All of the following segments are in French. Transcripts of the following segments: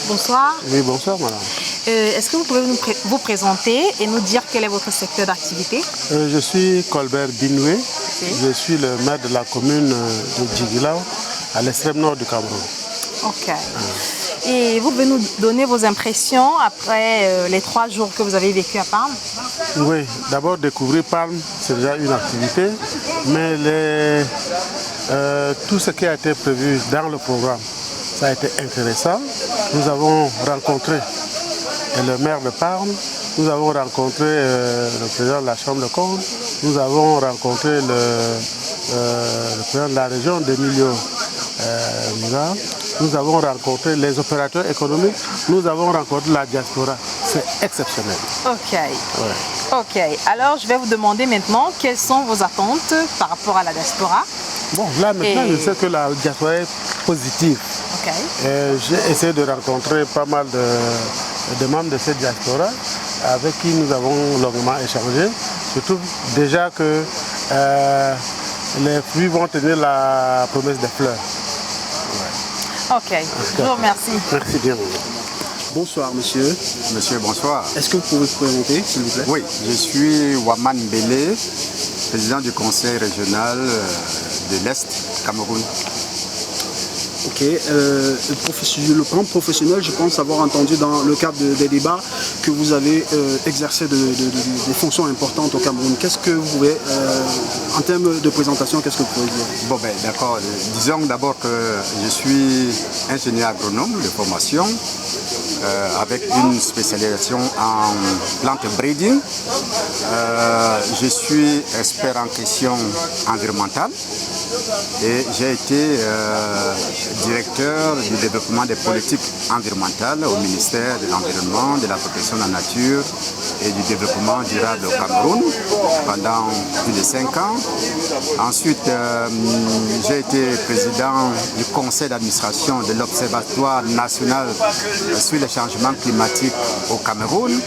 Bonsoir. Oui, bonsoir madame. Est-ce que vous pouvez vous présenter et nous dire quel est votre secteur d'activité? Je suis Colbert Binoué. Je suis le maire de la commune de Djigilao, à l'extrême nord du Cameroun. Ok. Et vous pouvez nous donner vos impressions après les 3 jours que vous avez vécu à Parme? Oui, d'abord découvrir Parme, c'est déjà une activité, mais tout ce qui a été prévu dans le programme, ça a été intéressant. Nous avons rencontré le maire de Parme, nous avons rencontré le président de la Chambre de compte, nous avons rencontré le président de la région d'Emilio Mura, nous avons rencontré les opérateurs économiques, nous avons rencontré la diaspora. C'est exceptionnel. Ok. Ouais. Ok. Alors, je vais vous demander maintenant quelles sont vos attentes par rapport à la diaspora. Bon, là maintenant, je sais que la diaspora est positive. Ok. J'ai essayé de rencontrer pas mal de membres de cette diaspora avec qui nous avons longuement échangé. Je trouve déjà que les fruits vont tenir la promesse des fleurs. Ok, je vous remercie. Merci bien. Bonsoir monsieur. Monsieur, bonsoir. Est-ce que vous pouvez vous présenter s'il vous plaît? Oui, je suis Waman Bélé, président du conseil régional de l'Est Cameroun. Ok, le plan professionnel, je pense avoir entendu dans le cadre des débats que vous avez exercé des fonctions importantes au Cameroun. Qu'est-ce que vous pouvez, en termes de présentation, qu'est-ce que vous pouvez dire? Bon ben d'accord, disons d'abord que je suis ingénieur agronome de formation avec une spécialisation en plant breeding. Je suis expert en questions environnementales et j'ai été directeur du développement des politiques environnementales au ministère de l'Environnement, de la protection de la nature et du développement durable au Cameroun pendant plus de 5 ans. Ensuite, j'ai été président du conseil d'administration de l'Observatoire national sur les changements climatiques au Cameroun.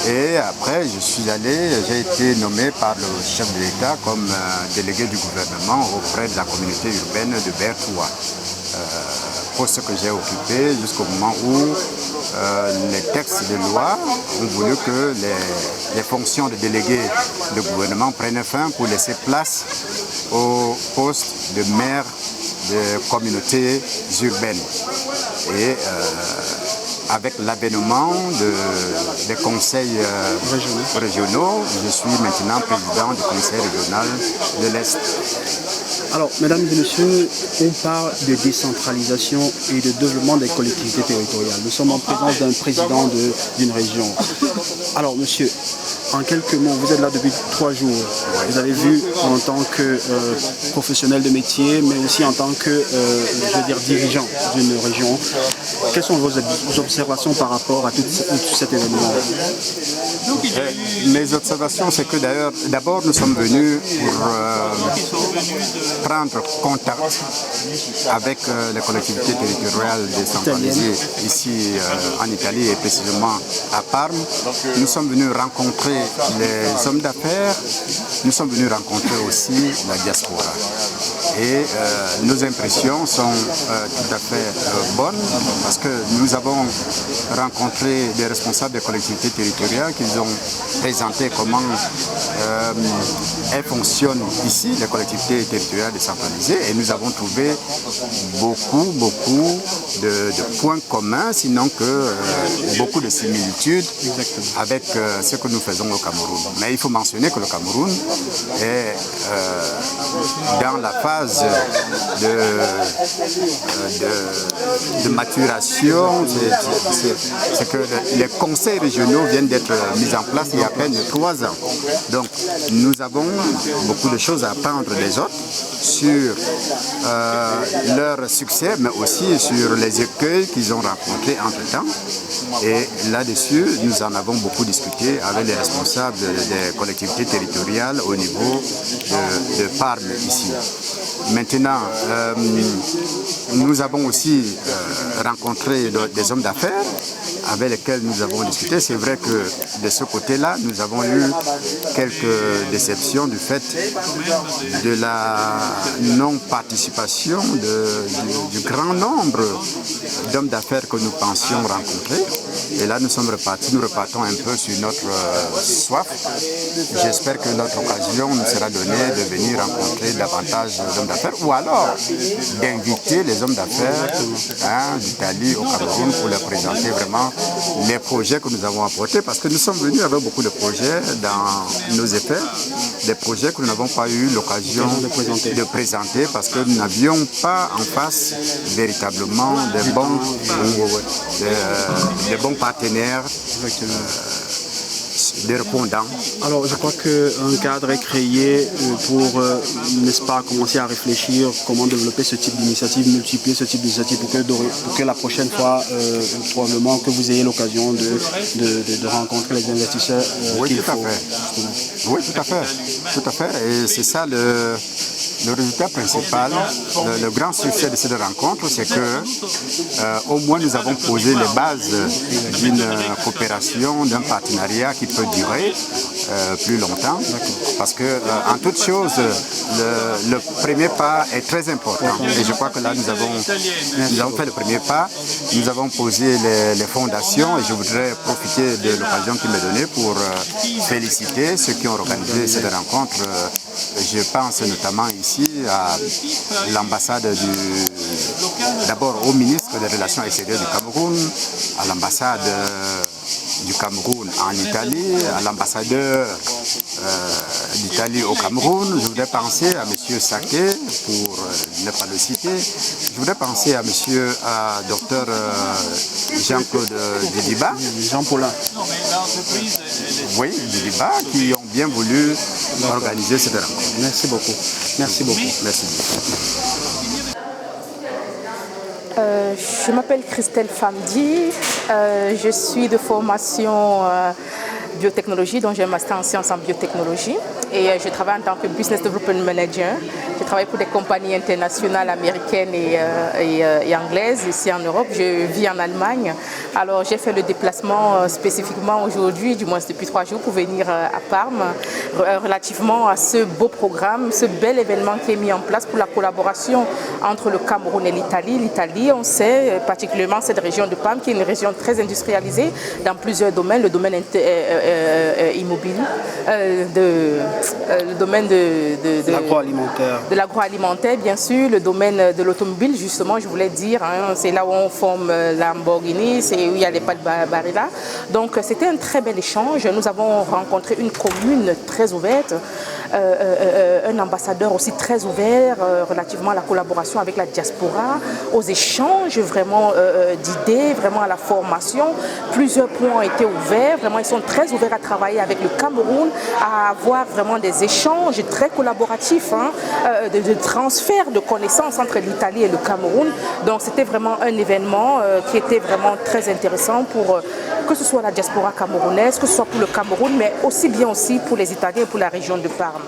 Et après, j'ai été nommé par le chef de l'État comme délégué du gouvernement auprès de la communauté urbaine de Bertoua. Poste que j'ai occupé jusqu'au moment où les textes de loi ont voulu que les fonctions de délégué de gouvernement prennent fin pour laisser place au poste de maire de communautés urbaines. Et avec l'avènement des conseils régionaux, je suis maintenant président du conseil régional de l'Est. Alors, mesdames et messieurs, on parle de décentralisation et de développement des collectivités territoriales. Nous sommes en présence d'un président d'une région. Alors, monsieur, en quelques mots, vous êtes là depuis 3 jours. Vous avez vu en tant que professionnel de métier, mais aussi en tant que, dirigeant d'une région. Quelles sont vos observations par rapport à tout cet événement? Mes observations, c'est que d'abord nous sommes venus pour prendre contact avec les collectivités territoriales décentralisées ici en Italie et précisément à Parme. Nous sommes venus rencontrer les hommes d'affaires, nous sommes venus rencontrer aussi la diaspora. Et nos impressions sont tout à fait bonnes parce que nous avons rencontré des responsables des collectivités territoriales qui nous ont présenté comment elles fonctionnent ici, les collectivités territoriales décentralisées, et nous avons trouvé beaucoup de points communs, sinon que beaucoup de similitudes avec ce que nous faisons au Cameroun. Mais il faut mentionner que le Cameroun est dans la phase de maturation. C'est que les conseils régionaux viennent d'être mis en place il y a à peine 3 ans. Donc nous avons beaucoup de choses à apprendre des autres sur leur succès, mais aussi sur les écueils qu'ils ont rencontrés entre-temps. Et là-dessus, nous en avons beaucoup discuté avec les responsables des collectivités territoriales au niveau de Parme ici. Maintenant, nous avons aussi rencontré des hommes d'affaires avec lesquels nous avons discuté. C'est vrai que de ce côté-là, nous avons eu quelques déceptions du fait de la non-participation du grand nombre d'hommes d'affaires que nous pensions rencontrer. Et là, nous sommes repartis, nous repartons un peu sur notre soif. J'espère que notre occasion nous sera donnée de venir rencontrer davantage d'hommes d'affaires ou alors d'inviter les hommes d'affaires d'Italie au Cameroun pour leur présenter vraiment les projets que nous avons apportés, parce que nous sommes venus avec beaucoup de projets dans nos effets, des projets que nous n'avons pas eu l'occasion de présenter parce que nous n'avions pas en face véritablement des bons partenaires, des répondants. Alors je crois qu'un cadre est créé pour, n'est-ce pas, commencer à réfléchir comment développer ce type d'initiative, multiplier ce type d'initiative pour que la prochaine fois, probablement que vous ayez l'occasion de rencontrer les investisseurs. Oui, tout à fait. Oui, tout à fait. Tout à fait. Et c'est ça le résultat principal, le grand succès de cette rencontre, c'est que au moins nous avons posé les bases d'une coopération, d'un partenariat qui peut durer plus longtemps. Parce que en toute chose, le premier pas est très important. Et je crois que là nous avons fait le premier pas, nous avons posé les fondations et je voudrais profiter de l'occasion qui m'est donnée pour féliciter ceux qui ont organisé cette rencontre. Je pense notamment ici à l'ambassade d'abord au ministre des Relations extérieures du Cameroun, à l'ambassade du Cameroun en Italie, à l'ambassadeur d'Italie au Cameroun. Je voudrais penser à M. Saké, pour ne pas le citer. Je voudrais penser à M. Dr Jean-Claude Didiba. Jean Paulin. Oui, Didiba, qui ont bien voulu organiser cette rencontre. Merci beaucoup. Merci beaucoup. Merci. Je m'appelle Christelle Famdi, je suis de formation biotechnologie, donc j'ai un master en sciences en biotechnologie et je travaille en tant que Business Development Manager. Je travaille pour des compagnies internationales américaines et anglaises ici en Europe. Je vis en Allemagne. Alors j'ai fait le déplacement spécifiquement aujourd'hui, du moins depuis 3 jours, pour venir à Parme relativement à ce beau programme, ce bel événement qui est mis en place pour la collaboration entre le Cameroun et l'Italie. L'Italie, on sait, particulièrement cette région de Parme, qui est une région très industrialisée dans plusieurs domaines, le domaine immobilier, le domaine de l'agroalimentaire. De l'agroalimentaire, bien sûr, le domaine de l'automobile, justement, je voulais dire, hein, c'est là où on forme Lamborghini, c'est où il y a les pâtes Barilla. Donc c'était un très bel échange. Nous avons rencontré une commune très ouverte, un ambassadeur aussi très ouvert relativement à la collaboration avec la diaspora, aux échanges vraiment d'idées, vraiment à la formation. Plusieurs points ont été ouverts, vraiment ils sont très ouverts à travailler avec le Cameroun, à avoir vraiment des échanges très collaboratifs, hein, de transfert de connaissances entre l'Italie et le Cameroun. Donc c'était vraiment un événement qui était vraiment très intéressant pour que ce soit la diaspora camerounaise, que ce soit pour le Cameroun, mais aussi bien aussi pour les Italiens et pour la région de Parme.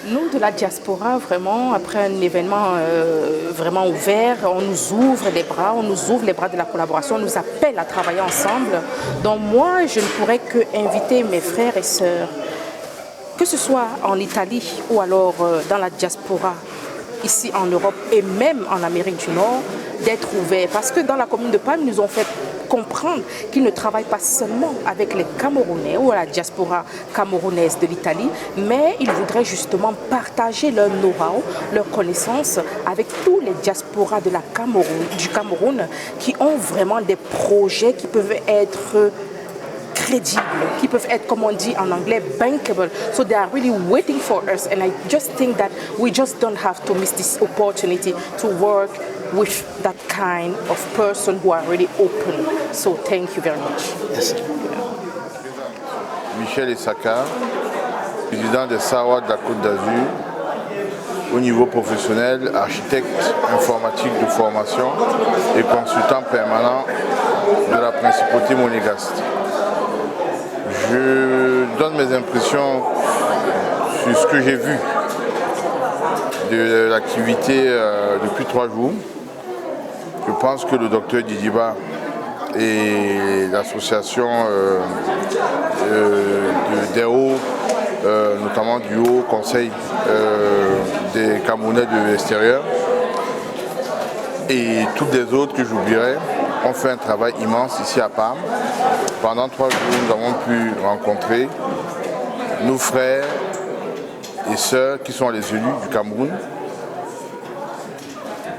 Nous, de la diaspora, vraiment, après un événement vraiment ouvert, on nous ouvre les bras de la collaboration, on nous appelle à travailler ensemble. Donc moi, je ne pourrais que inviter mes frères et sœurs, que ce soit en Italie ou alors dans la diaspora, ici en Europe et même en Amérique du Nord, d'être ouverts. Parce que dans la commune de Parme, ils nous ont fait comprendre qu'ils ne travaillent pas seulement avec les Camerounais ou la diaspora camerounaise de l'Italie, mais ils voudraient justement partager leur know-how, leurs connaissances avec tous les diasporas du Cameroun qui ont vraiment des projets qui peuvent être crédibles, qui peuvent être, comme on dit en anglais, bankable. So they are really waiting for us, and I just think that we just don't have to miss this opportunity to work with that kind of person who are really open. So thank you very much. Yes. Michel Essaka, président de SAWA de la Côte d'Azur, au niveau professionnel, architecte informatique de formation et consultant permanent de la principauté monégasque. Je donne mes impressions sur ce que j'ai vu de l'activité depuis 3 jours. Je pense que le docteur Didiba et l'association des hauts, notamment du Haut Conseil des Camerounais de l'extérieur et toutes les autres que j'oublierai, ont fait un travail immense ici à Parme. Pendant 3 jours, nous avons pu rencontrer nos frères et sœurs qui sont les élus du Cameroun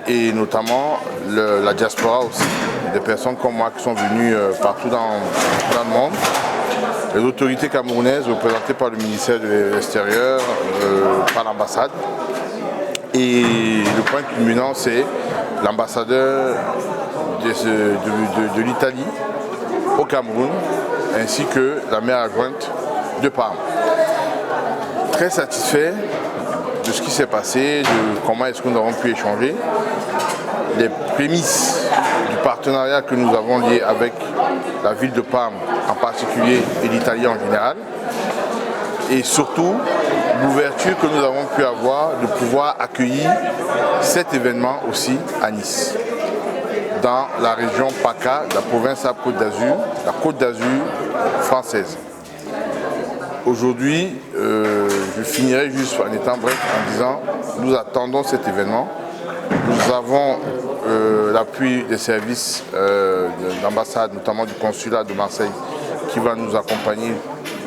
et notamment la diaspora aussi, des personnes comme moi qui sont venues partout dans le monde. Les autorités camerounaises représentées par le ministère de l'Extérieur, par l'ambassade. Et le point culminant, c'est l'ambassadeur de l'Italie au Cameroun, ainsi que la maire adjointe de Parme. Très satisfait de ce qui s'est passé, de comment est-ce que nous avons pu échanger, les prémices du partenariat que nous avons lié avec la ville de Parme en particulier et l'Italie en général, et surtout l'ouverture que nous avons pu avoir de pouvoir accueillir cet événement aussi à Nice, dans la région PACA, la province à Côte d'Azur, la Côte d'Azur française. Aujourd'hui, je finirai juste en étant bref en disant nous attendons cet événement. Nous avons l'appui des services de l'ambassade, notamment du consulat de Marseille, qui va nous accompagner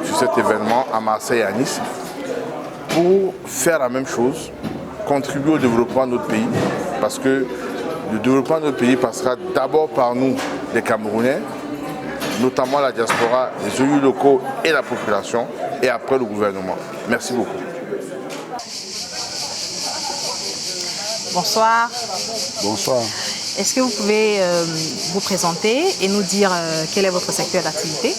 sur cet événement à Marseille et à Nice pour faire la même chose, contribuer au développement de notre pays, parce que le développement de notre pays passera d'abord par nous, les Camerounais, notamment la diaspora, les élus locaux et la population, et après le gouvernement. Merci beaucoup. Bonsoir. Bonsoir. Est-ce que vous pouvez vous présenter et nous dire quel est votre secteur d'activité?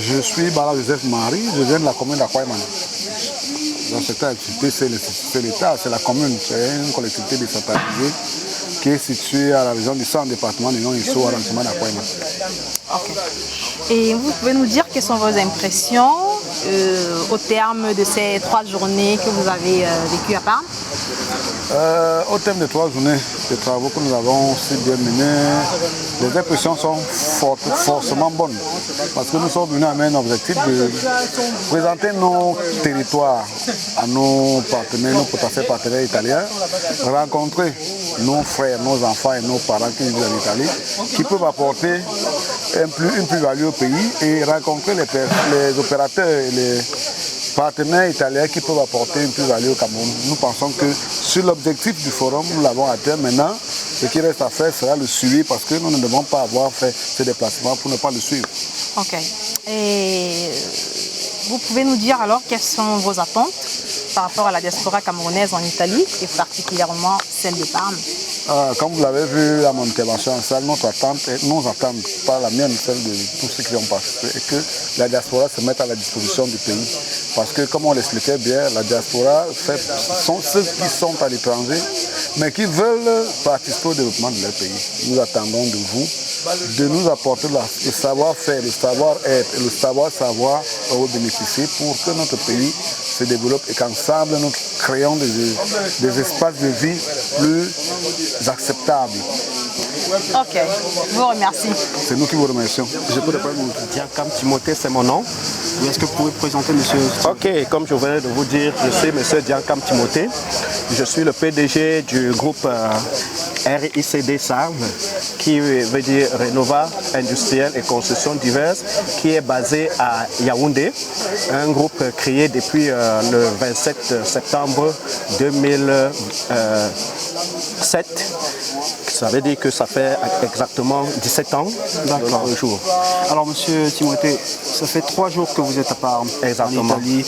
Je suis Bala Joseph Marie, je viens de la commune d'Akwaïman. Dans cette activité, c'est l'État, c'est la commune, c'est une collectivité décentralisée qui est située à la région du centre département du Nord-Iso, arrondissement d'Akwaïman. Ok. Et vous pouvez nous dire quelles sont vos impressions au terme de ces 3 journées que vous avez vécues à Parme? Au terme de 3 journées de travaux que nous avons si bien menés, les impressions sont forcément bonnes parce que nous sommes venus avec un objectif de présenter nos territoires à nos partenaires, nos potentiels partenaires italiens, rencontrer nos frères, nos enfants et nos parents qui vivent en Italie, qui peuvent apporter une plus-value au pays et rencontrer les opérateurs et les partenaires italiens qui peuvent apporter une plus-value au Cameroun. Nous pensons que sur l'objectif du forum, nous l'avons atteint. Maintenant, ce qui reste à faire sera le suivi parce que nous ne devons pas avoir fait ces déplacements pour ne pas le suivre. Ok. Et vous pouvez nous dire alors quelles sont vos attentes par rapport à la diaspora camerounaise en Italie et particulièrement celle de Parme? Comme vous l'avez vu à mon intervention en salle, notre attente, pas la mienne, celle de tous ceux qui ont participé, est que la diaspora se mette à la disposition du pays. Parce que, comme on l'expliquait bien, la diaspora sont ceux qui sont à l'étranger, mais qui veulent participer au développement de leur pays. Nous attendons de vous de nous apporter le savoir-faire, le savoir-être et le savoir-savoir au bénéficier pour que notre pays se développe et qu'ensemble nous créons des espaces de vie plus acceptables. Ok, je vous remercie. C'est nous qui vous remercions. Je peux répondre. Diankam Timothée, c'est mon nom. Est-ce que vous pouvez présenter monsieur? Ok, comme je venais de vous dire, je suis monsieur Diankam Timothée. Je suis le PDG du groupe RICD SARM, qui veut dire Renova Industrielle et Construction Diverses, qui est basé à Yaoundé. Un groupe créé depuis le 27 septembre 2007. Ça veut dire que ça fait exactement 17 ans le jour. Alors monsieur Timothée, ça fait 3 jours que vous êtes à Parme, Exactement. en Italie.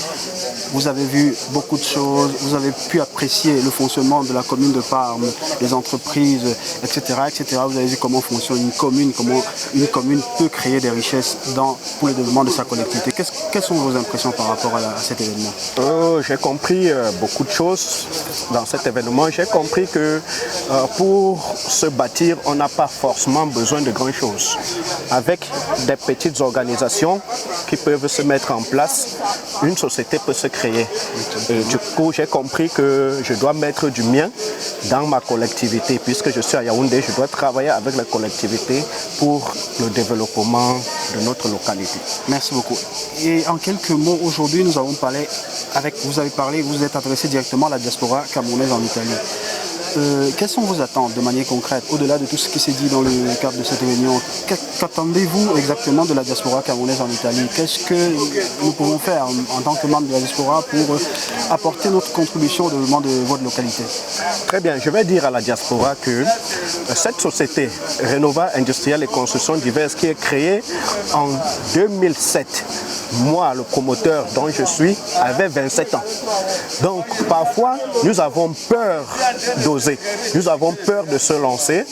Vous avez vu beaucoup de choses, vous avez pu apprécier le fonctionnement de la commune de Parme, les entreprises, etc., etc. Vous avez vu comment fonctionne une commune, comment une commune peut créer des richesses pour le développement de sa collectivité. Quelles sont vos impressions par rapport à cet événement? J'ai compris beaucoup de choses dans cet événement. J'ai compris que pour se bâtir, on n'a pas forcément besoin de grand chose. Avec des petites organisations qui peuvent se mettre en place une société peut se créer. Et du coup, j'ai compris que je dois mettre du mien dans ma collectivité. Puisque je suis à Yaoundé, je dois travailler avec la collectivité pour le développement de notre localité. Merci beaucoup. Et en quelques mots, aujourd'hui, nous avons parlé vous êtes adressé directement à la diaspora camerounaise en Italie. Quelles sont vos attentes de manière concrète, au-delà de tout ce qui s'est dit dans le cadre de cette réunion? Qu'attendez-vous exactement de la diaspora camerounaise en Italie? Qu'est-ce que nous pouvons faire en tant que membres de la diaspora pour apporter notre contribution au développement de votre localité? Très bien, je vais dire à la diaspora que cette société Renova Industrielle et Construction Diverses qui est créée en 2007, moi, le promoteur dont je suis, avait 27 ans. Donc, parfois, nous avons peur d'oser. Nous avons peur de se lancer,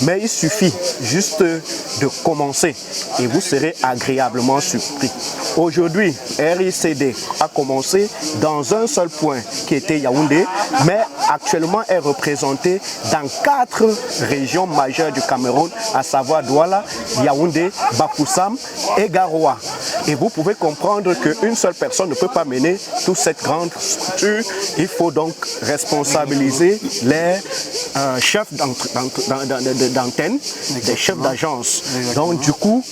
mais il suffit juste de commencer et vous serez agréablement surpris. Aujourd'hui, RICD a commencé dans un seul point qui était Yaoundé, mais actuellement est représenté dans 4 régions majeures du Cameroun, à savoir Douala, Yaoundé, Bafoussam et Garoua. Et vous pouvez comprendre qu'une seule personne ne peut pas mener toute cette grande structure. Il faut donc responsabiliser les chefs d'antenne, des chefs d'agence. Donc du coup,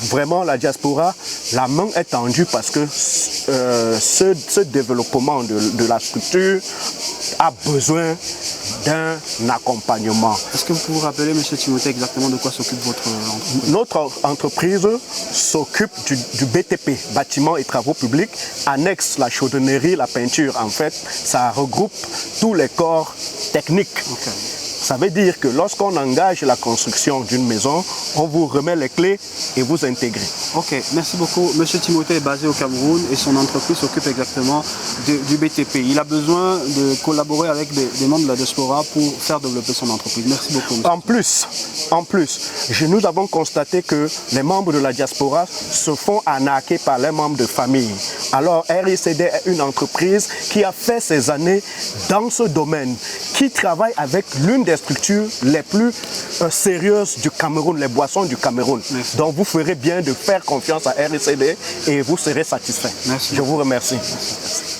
vraiment la diaspora, la main est tendue parce que ce développement de la structure a besoin d'un accompagnement. Est-ce que vous pouvez vous rappeler, M. Timothée, exactement de quoi s'occupe votre entreprise? Notre entreprise s'occupe du BTP, bâtiments et travaux publics, annexe la chaudronnerie, la peinture. En fait, ça regroupe tous les corps techniques. Okay. Ça veut dire que lorsqu'on engage la construction d'une maison, on vous remet les clés et vous intégrez. Ok, merci beaucoup. Monsieur Timothée est basé au Cameroun et son entreprise s'occupe exactement du BTP. Il a besoin de collaborer avec des membres de la diaspora pour faire développer son entreprise. Merci beaucoup. En plus, nous avons constaté que les membres de la diaspora se font arnaquer par les membres de famille. Alors RICD est une entreprise qui a fait ses années dans ce domaine, qui travaille avec l'une des structures les plus sérieuses du Cameroun, les boissons du Cameroun. Merci. Donc vous ferez bien de faire confiance à RICD et vous serez satisfait. Merci. Je vous remercie. Merci.